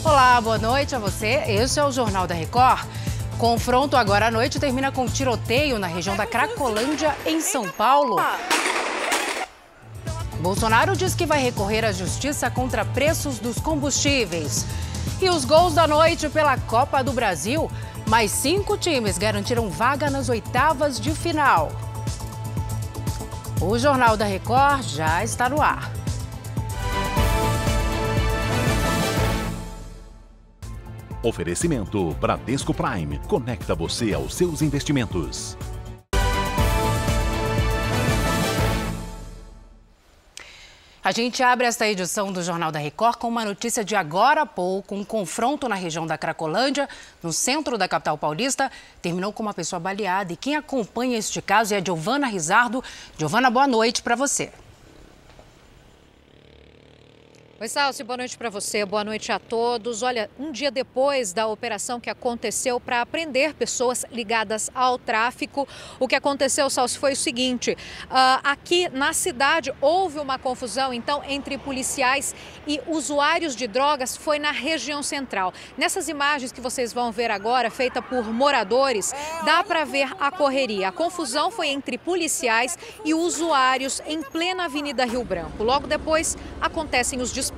Olá, boa noite a você. Esse é o Jornal da Record. Confronto agora à noite termina com tiroteio na região da Cracolândia, em São Paulo. Bolsonaro diz que vai recorrer à justiça contra preços dos combustíveis. E os gols da noite pela Copa do Brasil. Mais 5 times garantiram vaga nas oitavas de final. O Jornal da Record já está no ar. Oferecimento Bradesco Prime. Conecta você aos seus investimentos. A gente abre esta edição do Jornal da Record com uma notícia de agora há pouco. Um confronto na região da Cracolândia, no centro da capital paulista, terminou com uma pessoa baleada. E quem acompanha este caso é a Giovana Rizardo. Giovana, boa noite para você. Oi, Salsi, boa noite para você, boa noite a todos. Olha, um dia depois da operação que aconteceu para prender pessoas ligadas ao tráfico, o que aconteceu, Salsi, foi o seguinte: aqui na cidade houve uma confusão, então, entre policiais e usuários de drogas, foi na região central. Nessas imagens que vocês vão ver agora, feita por moradores, dá para ver a correria. A confusão foi entre policiais e usuários em plena Avenida Rio Branco. Logo depois, acontecem os disparos.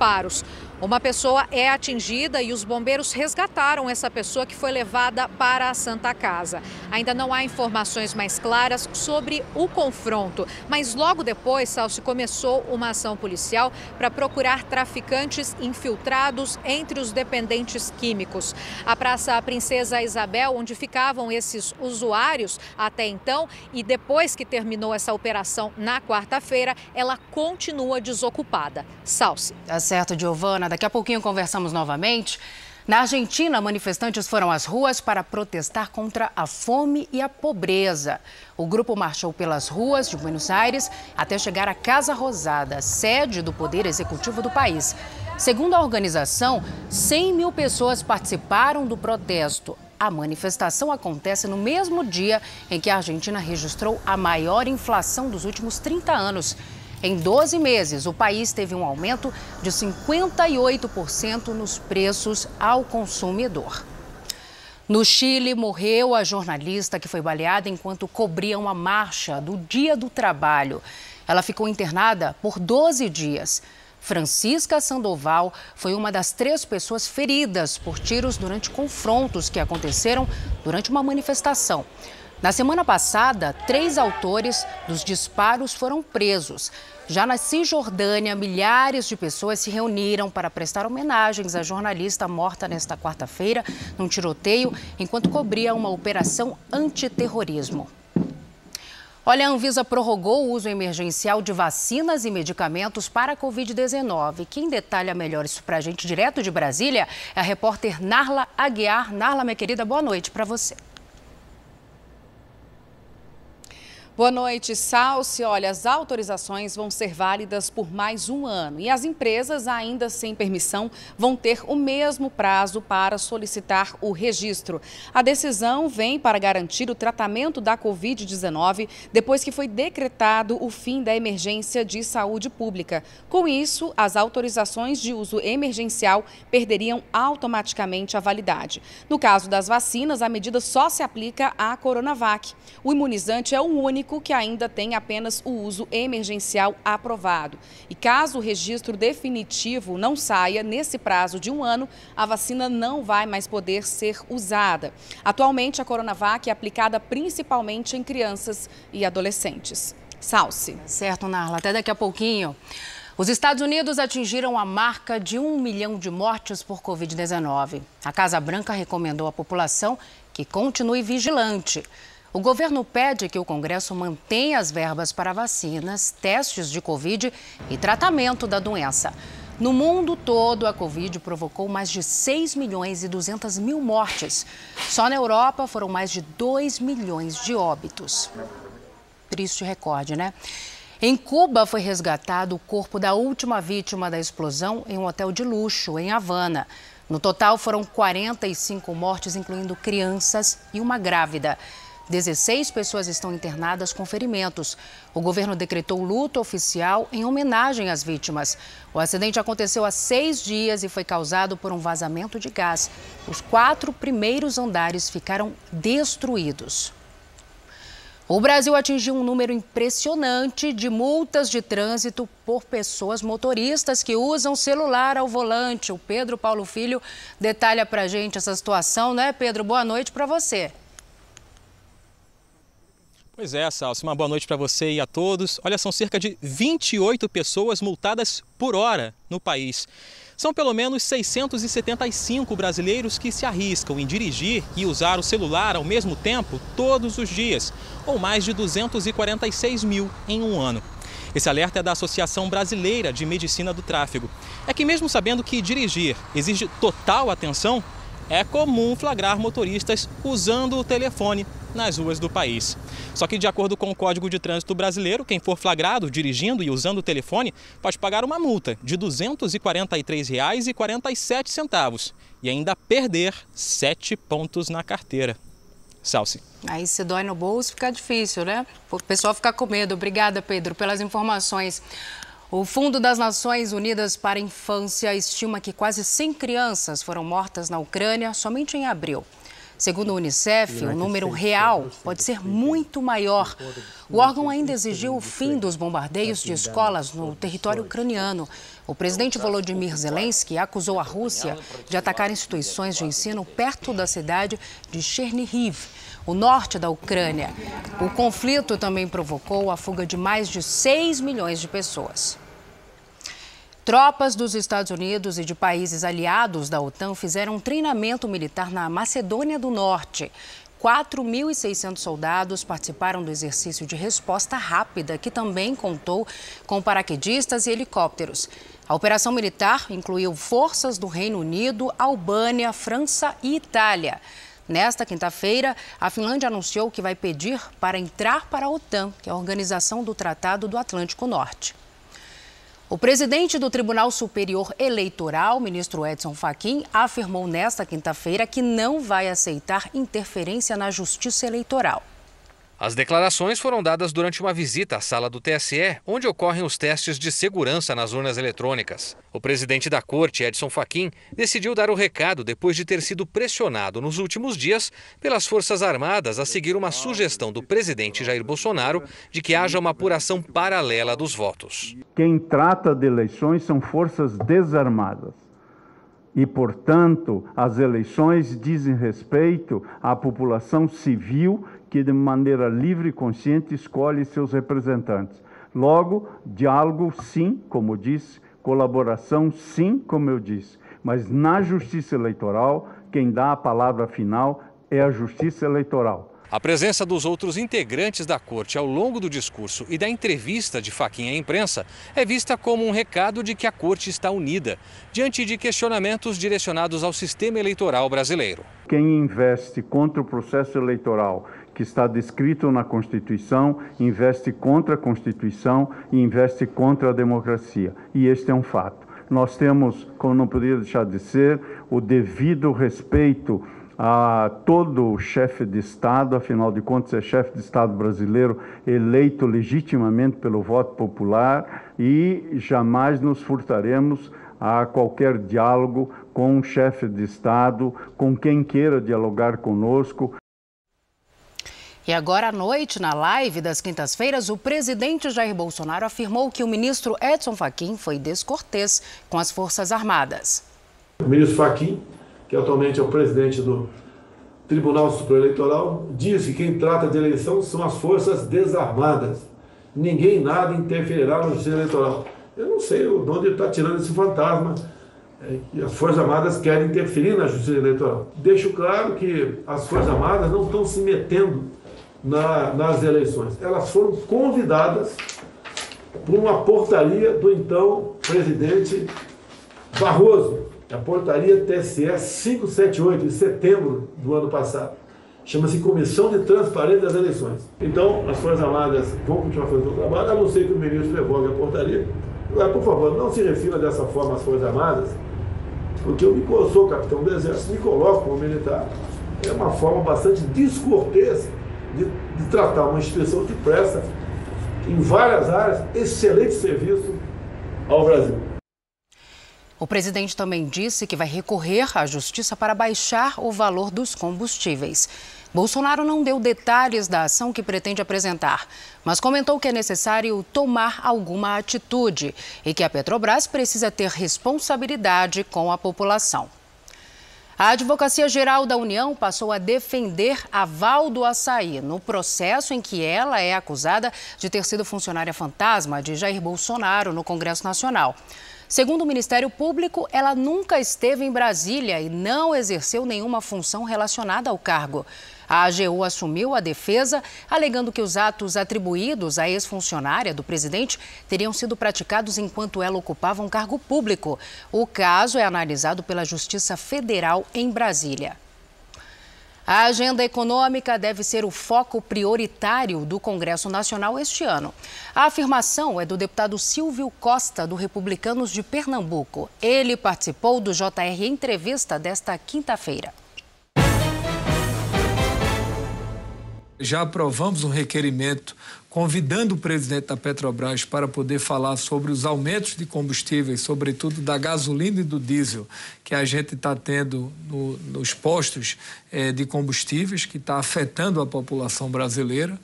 Uma pessoa é atingida e os bombeiros resgataram essa pessoa, que foi levada para a Santa Casa. Ainda não há informações mais claras sobre o confronto, mas logo depois, Salsi, começou uma ação policial para procurar traficantes infiltrados entre os dependentes químicos. A Praça Princesa Isabel, onde ficavam esses usuários até então, e depois que terminou essa operação na quarta-feira, ela continua desocupada. Salsi. Tá certo, Giovana. Daqui a pouquinho conversamos novamente. Na Argentina, manifestantes foram às ruas para protestar contra a fome e a pobreza. O grupo marchou pelas ruas de Buenos Aires até chegar à Casa Rosada, sede do Poder Executivo do país. Segundo a organização, 100 mil pessoas participaram do protesto. A manifestação acontece no mesmo dia em que a Argentina registrou a maior inflação dos últimos 30 anos. Em 12 meses, o país teve um aumento de 58% nos preços ao consumidor. No Chile, morreu a jornalista que foi baleada enquanto cobria uma marcha do Dia do Trabalho. Ela ficou internada por 12 dias. Francisca Sandoval foi uma das 3 pessoas feridas por tiros durante confrontos que aconteceram durante uma manifestação. Na semana passada, 3 autores dos disparos foram presos. Já na Cisjordânia, milhares de pessoas se reuniram para prestar homenagens à jornalista morta nesta quarta-feira num tiroteio enquanto cobria uma operação antiterrorismo. Olha, a Anvisa prorrogou o uso emergencial de vacinas e medicamentos para a Covid-19. Quem detalha melhor isso para a gente direto de Brasília é a repórter Narla Aguiar. Narla, minha querida, boa noite para você. Boa noite, Salsi. Olha, as autorizações vão ser válidas por mais um ano e as empresas, ainda sem permissão, vão ter o mesmo prazo para solicitar o registro. A decisão vem para garantir o tratamento da Covid-19 depois que foi decretado o fim da emergência de saúde pública. Com isso, as autorizações de uso emergencial perderiam automaticamente a validade. No caso das vacinas, a medida só se aplica à Coronavac. O imunizante é o único que ainda tem apenas o uso emergencial aprovado. E caso o registro definitivo não saia nesse prazo de um ano, a vacina não vai mais poder ser usada. Atualmente, a Coronavac é aplicada principalmente em crianças e adolescentes. Salsi. Certo, Narla. Até daqui a pouquinho. Os Estados Unidos atingiram a marca de 1 milhão de mortes por Covid-19. A Casa Branca recomendou à população que continue vigilante. O governo pede que o Congresso mantenha as verbas para vacinas, testes de Covid e tratamento da doença. No mundo todo, a Covid provocou mais de 6 milhões e 200 mil mortes. Só na Europa foram mais de 2 milhões de óbitos. Triste recorde, né? Em Cuba, foi resgatado o corpo da última vítima da explosão em um hotel de luxo, em Havana. No total, foram 45 mortes, incluindo crianças e uma grávida. 16 pessoas estão internadas com ferimentos. O governo decretou luto oficial em homenagem às vítimas. O acidente aconteceu há 6 dias e foi causado por um vazamento de gás. Os 4 primeiros andares ficaram destruídos. O Brasil atingiu um número impressionante de multas de trânsito por pessoas motoristas que usam celular ao volante. O Pedro Paulo Filho detalha pra gente essa situação, né, Pedro? Boa noite para você. Pois é, Salsi, uma boa noite para você e a todos. Olha, são cerca de 28 pessoas multadas por hora no país. São pelo menos 675 brasileiros que se arriscam em dirigir e usar o celular ao mesmo tempo todos os dias, ou mais de 246 mil em um ano. Esse alerta é da Associação Brasileira de Medicina do Tráfego. É que mesmo sabendo que dirigir exige total atenção, é comum flagrar motoristas usando o telefone nas ruas do país. Só que, de acordo com o Código de Trânsito Brasileiro, quem for flagrado dirigindo e usando o telefone pode pagar uma multa de R$ 243,47 e ainda perder 7 pontos na carteira. Salsi. Aí se dói no bolso fica difícil, né? O pessoal fica com medo. Obrigada, Pedro, pelas informações. O Fundo das Nações Unidas para a Infância estima que quase 100 crianças foram mortas na Ucrânia somente em abril. Segundo o Unicef, o número real pode ser muito maior. O órgão ainda exigiu o fim dos bombardeios de escolas no território ucraniano. O presidente Volodymyr Zelensky acusou a Rússia de atacar instituições de ensino perto da cidade de Chernihiv, o norte da Ucrânia. O conflito também provocou a fuga de mais de 6 milhões de pessoas. Tropas dos Estados Unidos e de países aliados da OTAN fizeram um treinamento militar na Macedônia do Norte. 4.600 soldados participaram do exercício de resposta rápida, que também contou com paraquedistas e helicópteros. A operação militar incluiu forças do Reino Unido, Albânia, França e Itália. Nesta quinta-feira, a Finlândia anunciou que vai pedir para entrar para a OTAN, que é a Organização do Tratado do Atlântico Norte. O presidente do Tribunal Superior Eleitoral, ministro Edson Fachin, afirmou nesta quinta-feira que não vai aceitar interferência na justiça eleitoral. As declarações foram dadas durante uma visita à sala do TSE, onde ocorrem os testes de segurança nas urnas eletrônicas. O presidente da corte, Edson Fachin, decidiu dar o recado depois de ter sido pressionado nos últimos dias pelas Forças Armadas a seguir uma sugestão do presidente Jair Bolsonaro de que haja uma apuração paralela dos votos. Quem trata de eleições são forças desarmadas. E, portanto, as eleições dizem respeito à população civil que, de maneira livre e consciente, escolhe seus representantes. Logo, diálogo, sim, como disse, colaboração, sim, como eu disse. Mas na justiça eleitoral, quem dá a palavra final é a justiça eleitoral. A presença dos outros integrantes da corte ao longo do discurso e da entrevista de Fachin à imprensa é vista como um recado de que a corte está unida, diante de questionamentos direcionados ao sistema eleitoral brasileiro. Quem investe contra o processo eleitoral que está descrito na Constituição, investe contra a Constituição e investe contra a democracia. E este é um fato. Nós temos, como não poderia deixar de ser, o devido respeito a todo chefe de Estado, afinal de contas é chefe de Estado brasileiro eleito legitimamente pelo voto popular, e jamais nos furtaremos a qualquer diálogo com um chefe de Estado, com quem queira dialogar conosco. E agora à noite, na live das quintas-feiras, o presidente Jair Bolsonaro afirmou que o ministro Edson Fachin foi descortês com as Forças Armadas. O ministro Fachin, que atualmente é o presidente do Tribunal Superior Eleitoral, disse que quem trata de eleição são as forças desarmadas. Ninguém nada interferirá na justiça eleitoral. Eu não sei de onde ele está tirando esse fantasma. E as Forças Armadas querem interferir na justiça eleitoral. Deixo claro que as Forças Armadas não estão se metendo nas eleições. Elas foram convidadas por uma portaria do então presidente Barroso, a portaria TSE 578, de setembro do ano passado. Chama-se Comissão de Transparência das Eleições. Então, as Forças Armadas vão continuar fazendo o trabalho, a não ser que o ministro revogue a portaria. Agora, por favor, não se refira dessa forma às Forças Armadas, porque eu sou capitão do Exército, me coloco como militar. É uma forma bastante descortês de tratar uma instituição que presta, em várias áreas, excelente serviço ao Brasil. O presidente também disse que vai recorrer à justiça para baixar o valor dos combustíveis. Bolsonaro não deu detalhes da ação que pretende apresentar, mas comentou que é necessário tomar alguma atitude e que a Petrobras precisa ter responsabilidade com a população. A Advocacia Geral da União passou a defender a Val do Açaí no processo em que ela é acusada de ter sido funcionária fantasma de Jair Bolsonaro no Congresso Nacional. Segundo o Ministério Público, ela nunca esteve em Brasília e não exerceu nenhuma função relacionada ao cargo. A AGU assumiu a defesa, alegando que os atos atribuídos à ex-funcionária do presidente teriam sido praticados enquanto ela ocupava um cargo público. O caso é analisado pela Justiça Federal em Brasília. A agenda econômica deve ser o foco prioritário do Congresso Nacional este ano. A afirmação é do deputado Silvio Costa, do Republicanos de Pernambuco. Ele participou do JR Entrevista desta quinta-feira. Já aprovamos um requerimento convidando o presidente da Petrobras para poder falar sobre os aumentos de combustíveis, sobretudo da gasolina e do diesel, que a gente está tendo nos postos de combustíveis, que está afetando a população brasileira.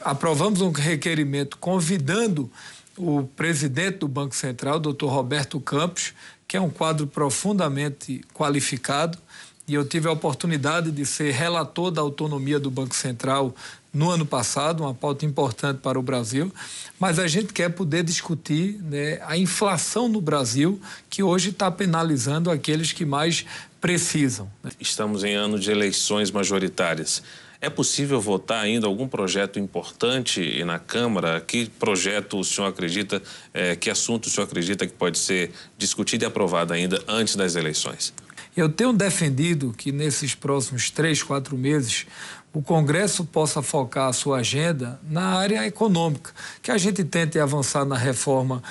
Aprovamos um requerimento convidando o presidente do Banco Central, Dr. Roberto Campos, que é um quadro profundamente qualificado, e eu tive a oportunidade de ser relator da autonomia do Banco Central no ano passado, uma pauta importante para o Brasil, mas a gente quer poder discutir, né, a inflação no Brasil, que hoje está penalizando aqueles que mais precisam. Estamos em ano de eleições majoritárias. É possível votar ainda algum projeto importante na Câmara? Que projeto o senhor acredita, que assunto o senhor acredita que pode ser discutido e aprovado ainda antes das eleições? Eu tenho defendido que nesses próximos 3, 4 meses o Congresso possa focar a sua agenda na área econômica, que a gente tente avançar na reforma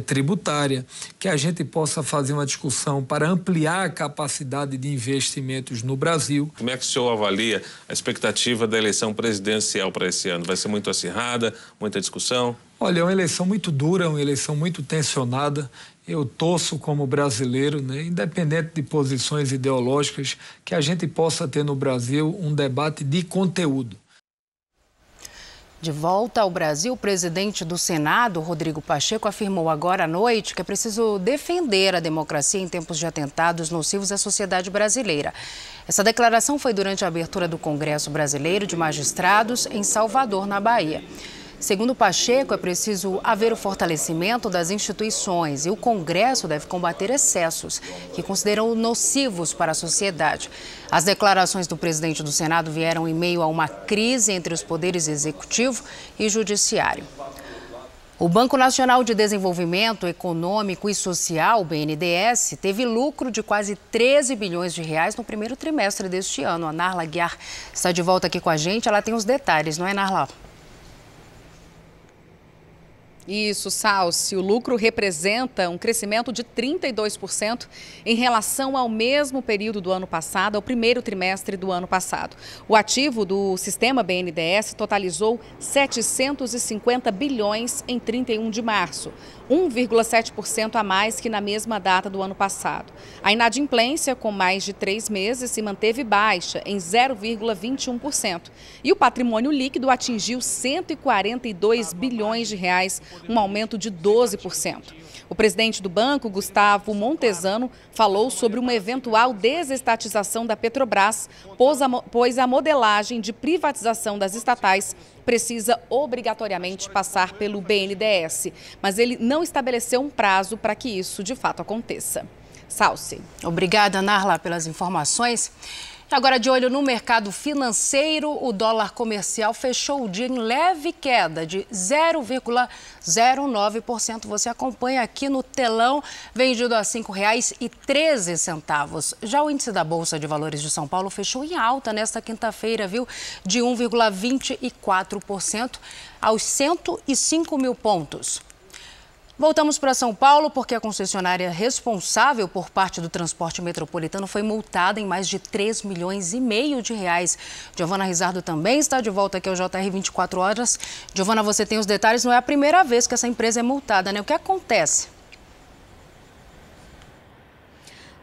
tributária, que a gente possa fazer uma discussão para ampliar a capacidade de investimentos no Brasil. Como é que o senhor avalia a expectativa da eleição presidencial para esse ano? Vai ser muito acirrada, muita discussão? Olha, é uma eleição muito dura, uma eleição muito tensionada. Eu torço como brasileiro, né, independente de posições ideológicas, que a gente possa ter no Brasil um debate de conteúdo. De volta ao Brasil, o presidente do Senado, Rodrigo Pacheco, afirmou agora à noite que é preciso defender a democracia em tempos de atentados nocivos à sociedade brasileira. Essa declaração foi durante a abertura do Congresso Brasileiro de Magistrados em Salvador, na Bahia. Segundo Pacheco, é preciso haver o fortalecimento das instituições e o Congresso deve combater excessos que consideram nocivos para a sociedade. As declarações do presidente do Senado vieram em meio a uma crise entre os poderes executivo e judiciário. O Banco Nacional de Desenvolvimento Econômico e Social, o BNDES, teve lucro de quase 13 bilhões de reais no primeiro trimestre deste ano. A Narla Guiar está de volta aqui com a gente, ela tem os detalhes, não é, Narla? Isso, Salsi. O lucro representa um crescimento de 32% em relação ao mesmo período do ano passado, ao primeiro trimestre do ano passado. O ativo do sistema BNDES totalizou 750 bilhões em 31 de março, 1,7% a mais que na mesma data do ano passado. A inadimplência, com mais de 3 meses, se manteve baixa, em 0,21%. E o patrimônio líquido atingiu 142 bilhões de reais, um aumento de 12%. O presidente do banco, Gustavo Montesano, falou sobre uma eventual desestatização da Petrobras, pois a modelagem de privatização das estatais precisa obrigatoriamente passar pelo BNDES, mas ele não estabeleceu um prazo para que isso de fato aconteça. Salsi. Obrigada, Narla, pelas informações. Agora, de olho no mercado financeiro, o dólar comercial fechou o dia em leve queda de 0,09%. Você acompanha aqui no telão, vendido a R$ 5,13. Já o índice da Bolsa de Valores de São Paulo fechou em alta nesta quinta-feira, viu? De 1,24% aos 105 mil pontos. Voltamos para São Paulo porque a concessionária responsável por parte do transporte metropolitano foi multada em mais de 3,5 milhões de reais. Giovana Rizardo também está de volta aqui ao JR 24 Horas. Giovana, você tem os detalhes, não é a primeira vez que essa empresa é multada, né? O que acontece?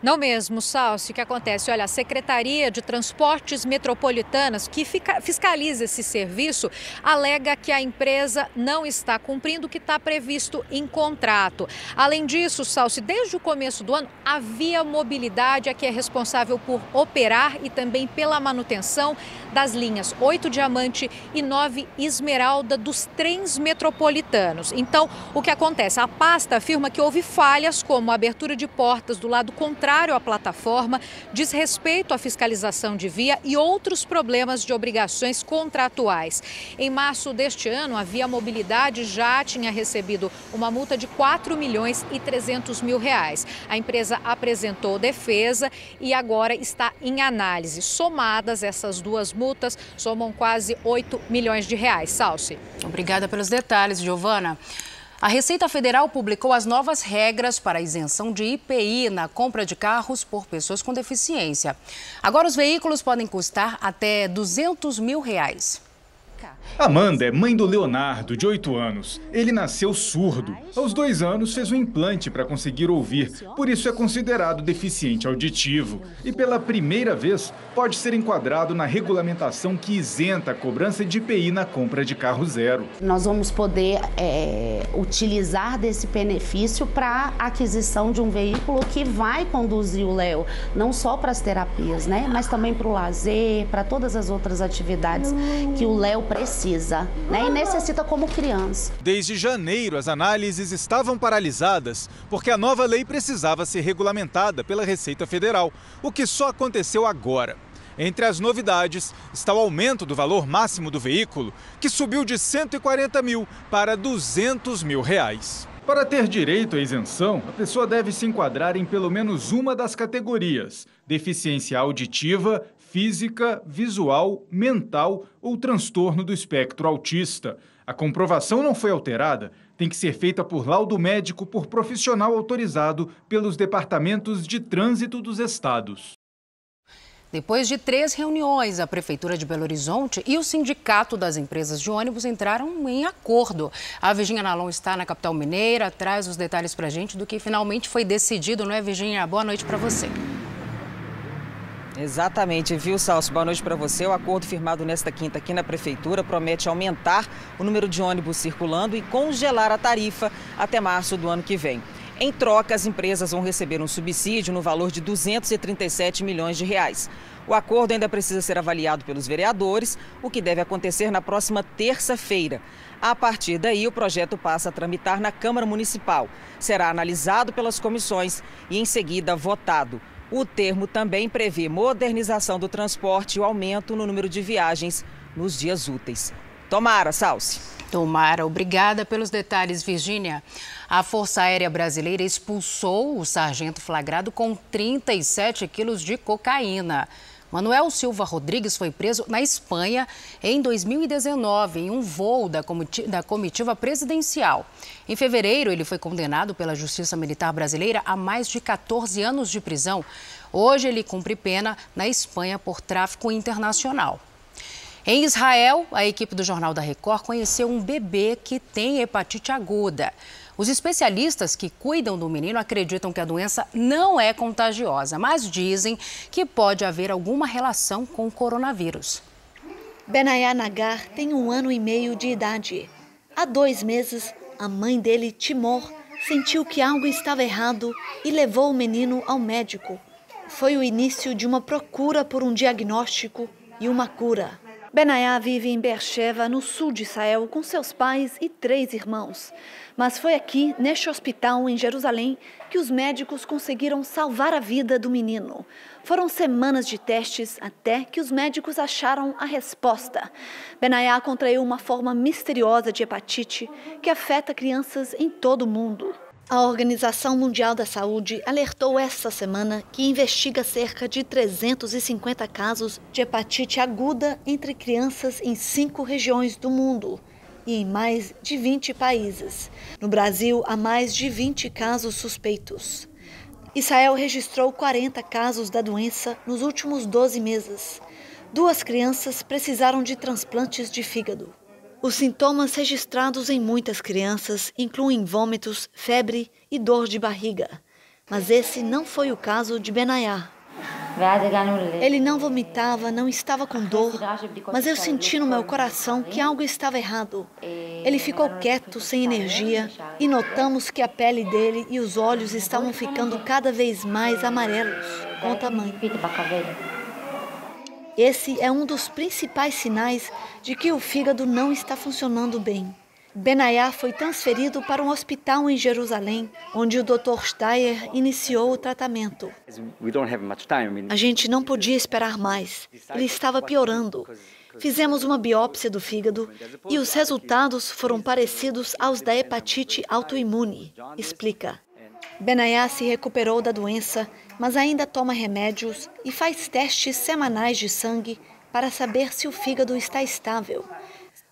Não mesmo, Salsi. O que acontece? Olha, a Secretaria de Transportes Metropolitanas, que fiscaliza esse serviço, alega que a empresa não está cumprindo o que está previsto em contrato. Além disso, Salsi, desde o começo do ano, a Via Mobilidade é que é responsável por operar e também pela manutenção das linhas 8 Diamante e 9 Esmeralda dos trens metropolitanos. Então, o que acontece? A pasta afirma que houve falhas, como a abertura de portas do lado contrário à plataforma, desrespeito à fiscalização de via e outros problemas de obrigações contratuais. Em março deste ano, a Via Mobilidade já tinha recebido uma multa de 4.300.000 reais. A empresa apresentou defesa e agora está em análise. Somadas, essas duas multas somam quase 8 milhões de reais. Salsi. Obrigada pelos detalhes, Giovana. A Receita Federal publicou as novas regras para a isenção de IPI na compra de carros por pessoas com deficiência. Agora os veículos podem custar até R$200 mil. Amanda é mãe do Leonardo, de 8 anos. Ele nasceu surdo. Aos 2 anos fez um implante para conseguir ouvir, por isso é considerado deficiente auditivo. E pela primeira vez pode ser enquadrado na regulamentação que isenta a cobrança de IPI na compra de carro zero. Nós vamos poder utilizar desse benefício para a aquisição de um veículo que vai conduzir o Léo, não só para as terapias, né, mas também para o lazer, para todas as outras atividades que o Léo precisa, né, e necessita como criança. Desde janeiro, as análises estavam paralisadas porque a nova lei precisava ser regulamentada pela Receita Federal, o que só aconteceu agora. Entre as novidades está o aumento do valor máximo do veículo, que subiu de 140 mil para 200 mil reais. Para ter direito à isenção, a pessoa deve se enquadrar em pelo menos uma das categorias: deficiência auditiva, física, visual, mental ou transtorno do espectro autista. A comprovação não foi alterada, tem que ser feita por laudo médico por profissional autorizado pelos departamentos de trânsito dos estados. Depois de 3 reuniões, a Prefeitura de Belo Horizonte e o Sindicato das Empresas de Ônibus entraram em acordo. A Virgínia Nalon está na capital mineira, traz os detalhes para a gente do que finalmente foi decidido, não é, Virgínia? Boa noite para você. Exatamente, viu, Salso? Boa noite para você. O acordo firmado nesta quinta aqui na Prefeitura promete aumentar o número de ônibus circulando e congelar a tarifa até março do ano que vem. Em troca, as empresas vão receber um subsídio no valor de 237 milhões de reais. O acordo ainda precisa ser avaliado pelos vereadores, o que deve acontecer na próxima terça-feira. A partir daí, o projeto passa a tramitar na Câmara Municipal. Será analisado pelas comissões e, em seguida, votado. O termo também prevê modernização do transporte e o aumento no número de viagens nos dias úteis. Tomara, Salsi. Tomara, obrigada pelos detalhes, Virgínia. A Força Aérea Brasileira expulsou o sargento flagrado com 37 quilos de cocaína. Manuel Silva Rodrigues foi preso na Espanha em 2019, em um voo da comitiva presidencial. Em fevereiro, ele foi condenado pela Justiça Militar Brasileira a mais de 14 anos de prisão. Hoje, ele cumpre pena na Espanha por tráfico internacional. Em Israel, a equipe do Jornal da Record conheceu um bebê que tem hepatite aguda. Os especialistas que cuidam do menino acreditam que a doença não é contagiosa, mas dizem que pode haver alguma relação com o coronavírus. Benaya Nagar tem 1 ano e meio de idade. Há 2 meses, a mãe dele, Timor, sentiu que algo estava errado e levou o menino ao médico. Foi o início de uma procura por um diagnóstico e uma cura. Benaya vive em Beersheba, no sul de Israel, com seus pais e 3 irmãos. Mas foi aqui, neste hospital em Jerusalém, que os médicos conseguiram salvar a vida do menino. Foram semanas de testes até que os médicos acharam a resposta. Benaya contraiu uma forma misteriosa de hepatite que afeta crianças em todo o mundo. A Organização Mundial da Saúde alertou esta semana que investiga cerca de 350 casos de hepatite aguda entre crianças em 5 regiões do mundo. e em mais de 20 países. No Brasil, há mais de 20 casos suspeitos. Israel registrou 40 casos da doença nos últimos 12 meses. 2 crianças precisaram de transplantes de fígado. Os sintomas registrados em muitas crianças incluem vômitos, febre e dor de barriga. Mas esse não foi o caso de Benayá. Ele não vomitava, não estava com dor, mas eu senti no meu coração que algo estava errado. Ele ficou quieto, sem energia, e notamos que a pele dele e os olhos estavam ficando cada vez mais amarelos, conta a mãe. Esse é um dos principais sinais de que o fígado não está funcionando bem. Benayá foi transferido para um hospital em Jerusalém, onde o Dr. Steyer iniciou o tratamento. A gente não podia esperar mais. Ele estava piorando. Fizemos uma biópsia do fígado e os resultados foram parecidos aos da hepatite autoimune, explica. Benayá se recuperou da doença, mas ainda toma remédios e faz testes semanais de sangue para saber se o fígado está estável.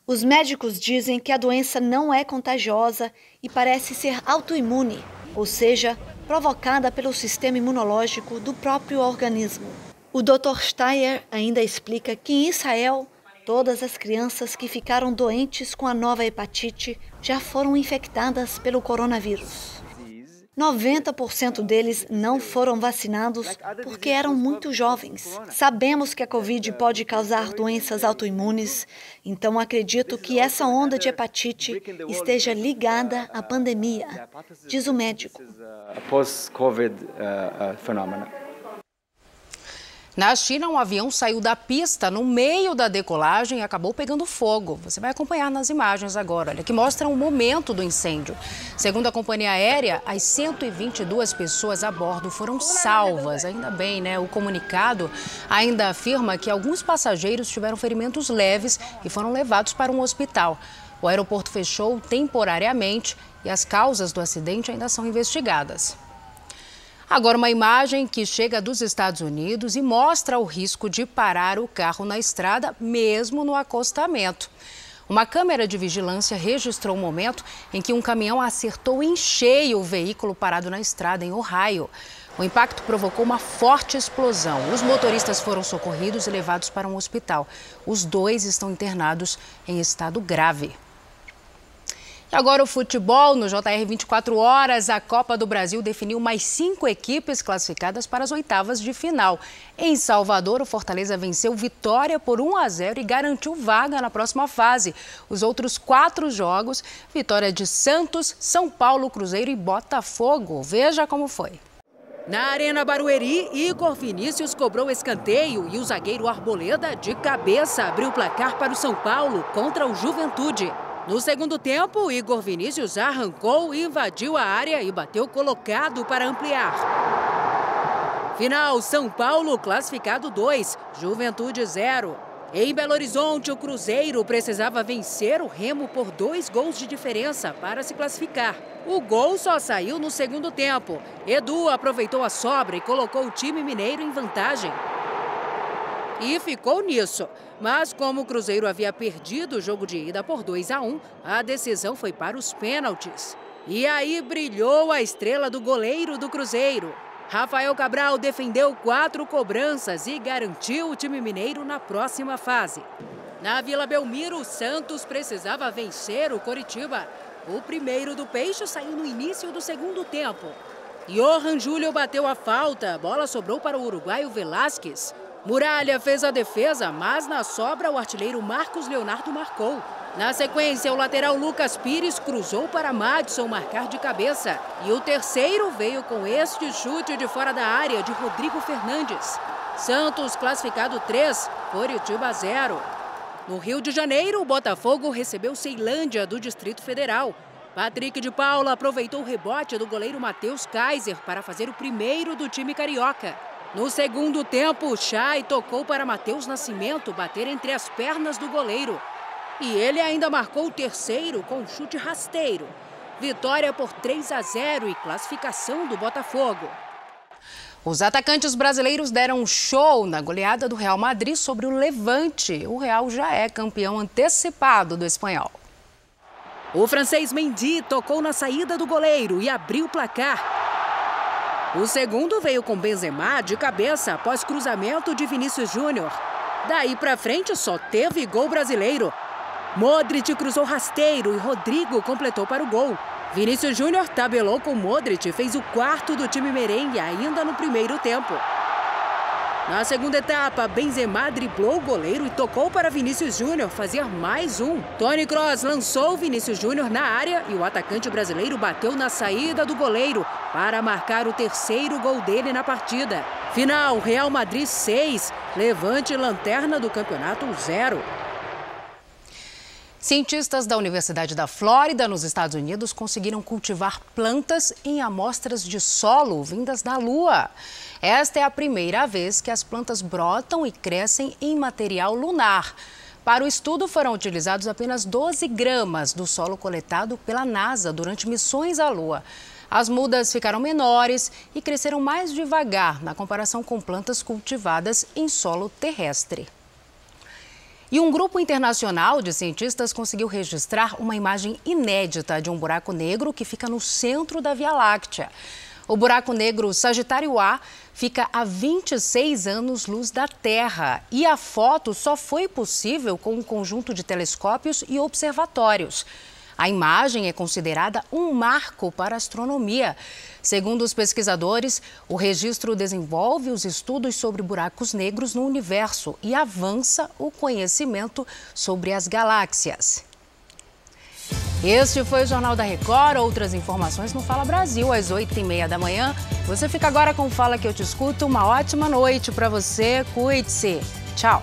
Os médicos dizem que a doença não é contagiosa e parece ser autoimune, ou seja, provocada pelo sistema imunológico do próprio organismo. O Dr. Steyer ainda explica que em Israel, todas as crianças que ficaram doentes com a nova hepatite já foram infectadas pelo coronavírus. 90% deles não foram vacinados porque eram muito jovens. Sabemos que a Covid pode causar doenças autoimunes, então acredito que essa onda de hepatite esteja ligada à pandemia, diz o médico. Na China, um avião saiu da pista no meio da decolagem e acabou pegando fogo. Você vai acompanhar nas imagens agora, olha, que mostram o momento do incêndio. Segundo a companhia aérea, as 122 pessoas a bordo foram salvas. Ainda bem, né? O comunicado ainda afirma que alguns passageiros tiveram ferimentos leves e foram levados para um hospital. O aeroporto fechou temporariamente e as causas do acidente ainda são investigadas. Agora, uma imagem que chega dos Estados Unidos e mostra o risco de parar o carro na estrada, mesmo no acostamento. Uma câmera de vigilância registrou o momento em que um caminhão acertou em cheio o veículo parado na estrada em Ohio. O impacto provocou uma forte explosão. Os motoristas foram socorridos e levados para um hospital. Os 2 estão internados em estado grave. E agora o futebol, no JR 24 horas, a Copa do Brasil definiu mais 5 equipes classificadas para as oitavas de final. Em Salvador, o Fortaleza venceu Vitória por 1-0 e garantiu vaga na próxima fase. Os outros 4 jogos, vitória de Santos, São Paulo, Cruzeiro e Botafogo. Veja como foi. Na Arena Barueri, Igor Vinícius cobrou escanteio e o zagueiro Arboleda, de cabeça, abriu o placar para o São Paulo contra o Juventude. No segundo tempo, Igor Vinícius arrancou, invadiu a área e bateu colocado para ampliar. Final, São Paulo classificado 2, Juventude 0. Em Belo Horizonte, o Cruzeiro precisava vencer o Remo por 2 gols de diferença para se classificar. O gol só saiu no segundo tempo. Edu aproveitou a sobra e colocou o time mineiro em vantagem. E ficou nisso. Mas como o Cruzeiro havia perdido o jogo de ida por 2-1, a decisão foi para os pênaltis. E aí brilhou a estrela do goleiro do Cruzeiro. Rafael Cabral defendeu 4 cobranças e garantiu o time mineiro na próxima fase. Na Vila Belmiro, o Santos precisava vencer o Coritiba. O primeiro do Peixe saiu no início do segundo tempo. Johan Júlio bateu a falta, a bola sobrou para o uruguaio Velásquez. Muralha fez a defesa, mas na sobra o artilheiro Marcos Leonardo marcou. Na sequência, o lateral Lucas Pires cruzou para Madison marcar de cabeça. E o terceiro veio com este chute de fora da área de Rodrigo Fernandes. Santos classificado 3, Coritiba 0. No Rio de Janeiro, o Botafogo recebeu Ceilândia do Distrito Federal. Patrick de Paula aproveitou o rebote do goleiro Matheus Kaiser para fazer o primeiro do time carioca. No segundo tempo, Chay tocou para Matheus Nascimento bater entre as pernas do goleiro. E ele ainda marcou o terceiro com um chute rasteiro. Vitória por 3-0 e classificação do Botafogo. Os atacantes brasileiros deram um show na goleada do Real Madrid sobre o Levante. O Real já é campeão antecipado do espanhol. O francês Mendy tocou na saída do goleiro e abriu o placar. O segundo veio com Benzema de cabeça após cruzamento de Vinícius Júnior. Daí pra frente só teve gol brasileiro. Modric cruzou rasteiro e Rodrigo completou para o gol. Vinícius Júnior tabelou com Modric e fez o quarto do time merengue ainda no primeiro tempo. Na segunda etapa, Benzema driblou o goleiro e tocou para Vinícius Júnior fazer mais um. Toni Kroos lançou Vinícius Júnior na área e o atacante brasileiro bateu na saída do goleiro para marcar o terceiro gol dele na partida. Final, Real Madrid 6, Levante lanterna do campeonato 0. Cientistas da Universidade da Flórida, nos Estados Unidos, conseguiram cultivar plantas em amostras de solo vindas da Lua. Esta é a primeira vez que as plantas brotam e crescem em material lunar. Para o estudo, foram utilizados apenas 12 gramas do solo coletado pela NASA durante missões à Lua. As mudas ficaram menores e cresceram mais devagar na comparação com plantas cultivadas em solo terrestre. E um grupo internacional de cientistas conseguiu registrar uma imagem inédita de um buraco negro que fica no centro da Via Láctea. O buraco negro Sagitário A fica a 26 anos-luz da Terra e a foto só foi possível com um conjunto de telescópios e observatórios. A imagem é considerada um marco para a astronomia. Segundo os pesquisadores, o registro desenvolve os estudos sobre buracos negros no universo e avança o conhecimento sobre as galáxias. Este foi o Jornal da Record. Outras informações no Fala Brasil, às 8h30 da manhã. Você fica agora com o Fala que eu te escuto. Uma ótima noite para você. Cuide-se. Tchau.